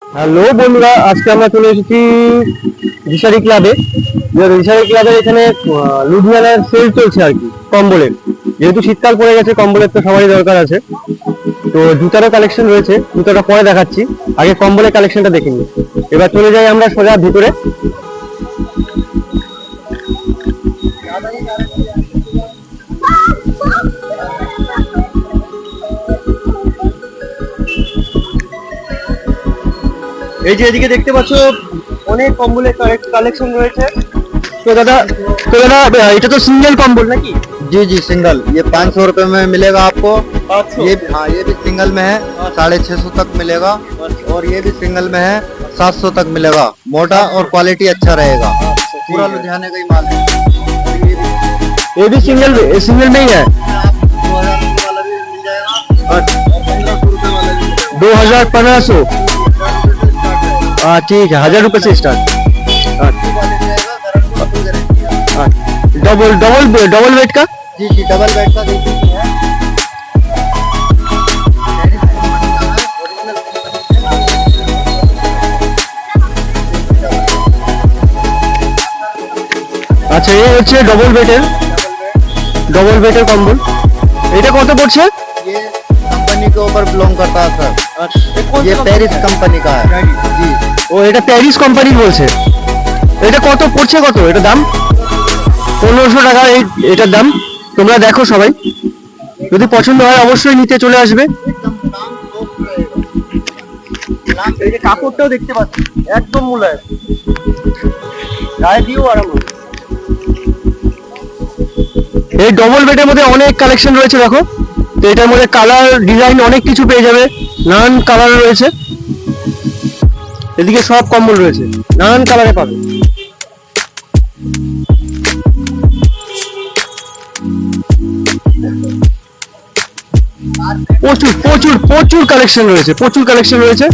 Hello বন্ধুরা, আজকে আমরা চলে এসেছি দিশারি ক্লাবে। দিশারি ক্লাবের এখানে লুধিয়ানার সেল চলছে আর কি, কম্বলের। যেহেতু শীতকাল পড়ে গেছে, কম্বলের তো সবারই দরকার আছে। তো জুতারও কালেকশন রয়েছে, জুতাটা পরে দেখাচ্ছি, আগে কম্বলের কালেকশনটা দেখে নিই। এবার চলে যাই আমরা সোজা ভিতরে। এই যে এদিকে দেখতে পাচ্ছ অনেক কম্বলের কালেকশন রয়েছে। তো দাদা এটা তো সিঙ্গেল কম্বল নাকি? जी जी सिंगल, ये 500 रुपए में मिलेगा आपको। ये हाँ, ये भी सिंगल में है, 650 तक मिलेगा। और ये भी सिंगल में है, 700 तक मिलेगा। मोटा और क्वालिटी अच्छा रहेगा, पूरा लुधियाने का ही माल है। ये भी सिंगल में ही है। 2000 2000-1500। हाँ ठीक है, 1000 रुपए से स्टार्ट। डबल वेट का? जी जी डबल बेड का देखिए है। আচ্ছা, এই হচ্ছে ডবল বেডের কম্বল। এটা কত পড়ছে? ये कंपनी के ऊपर बिलोंग करता है सर। ये पेरिस कंपनी का है जी। ও, এটা প্যারিস কোম্পানি বলছে। এটা কত পড়ছে, কত এটা দাম? 1500 টাকা এটার দাম। তোমরা দেখো সবাই, যদি পছন্দ হয় অবশ্যই নিতে চলে আসবে। এই যে কাপড়টাও দেখতে পাচ্ছি একদম মুলায়ম, গায়ে দিয়েও আরাম হবে। এই ডবল বেডের মধ্যে অনেক কালেকশন রয়েছে দেখো। তো এটার মধ্যে কালার ডিজাইন অনেক কিছু পেয়ে যাবে, নানান কালার রয়েছে। এদিকে সব কম্বল রয়েছে, নানান কালারে পাবে। প্রচুর প্রচুর প্রচুর কালেকশন রয়েছে,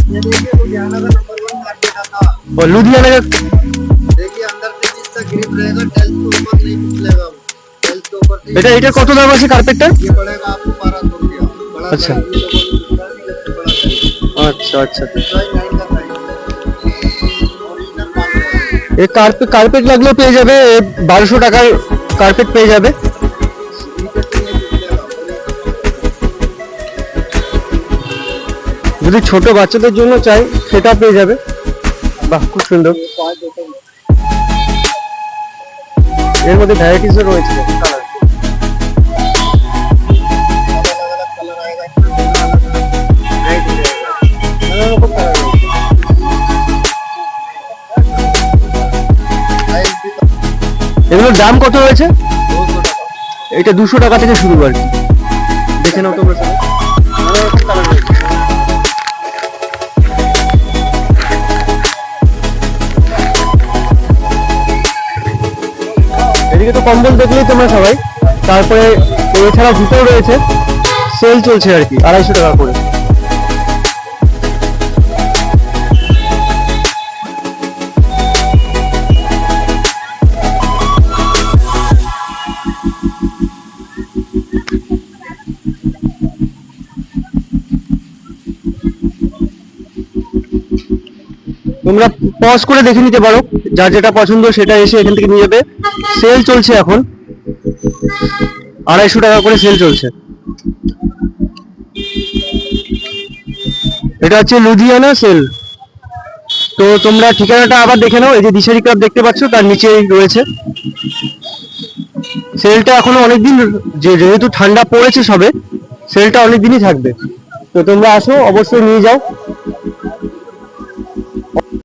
और लुधियाना का देखिए अंदर से इसका ग्रिप रहेगा, टेल्स के ऊपर नहीं निकलेगा। टेल्स के ऊपर से এটা কত দাম আছে কার্পেটটা? ये पड़ेगा आपको 1200 रुपया। बड़ा अच्छा। size, ये बड़ा size। আচ্ছা আচ্ছা, Size 9 का size। Original माल है। এই কার্পেট লাগলেও পেয়ে যাবে, 1200 টাকার কার্পেট পেয়ে যাবে। যদি ছোট বাচ্চাদের জন্য চাই সেটা পেয়ে যাবে। বাহ, খুব সুন্দর। এর মধ্যে ভ্যারাইটিস রয়েছে কালার। এগুলোর দাম কত রয়েছে? এটা 200 টাকা থেকে শুরু আর কি। দেখে নাও তোমরা সবাই, নানা রকম কালার রয়েছে। এদিকে তো কম্বল দেখলেই তোমরা সবাই। তারপরে এছাড়া জুতোও রয়েছে, সেল চলছে আর কি, 250 টাকা করে। তোমরা পজ করে দেখে নিতে পারো, যার যেটা পছন্দ সেটা এসে এখান থেকে নিয়ে যাবে। সেল চলছে এখন, 250 টাকা করে সেল চলছে। এটা হচ্ছে লুধিয়ানা সেল। তো তোমরা ঠিকানাটা আবার দেখে নাও। এই যে দিশারি ক্লাব দেখতে পাচ্ছ, তার নিচেই রয়েছে সেলটা। এখনো অনেকদিন, যেহেতু ঠান্ডা পড়েছে সবে, সেলটা অনেকদিনই থাকবে। তো তোমরা আসো, অবশ্যই নিয়ে যাও।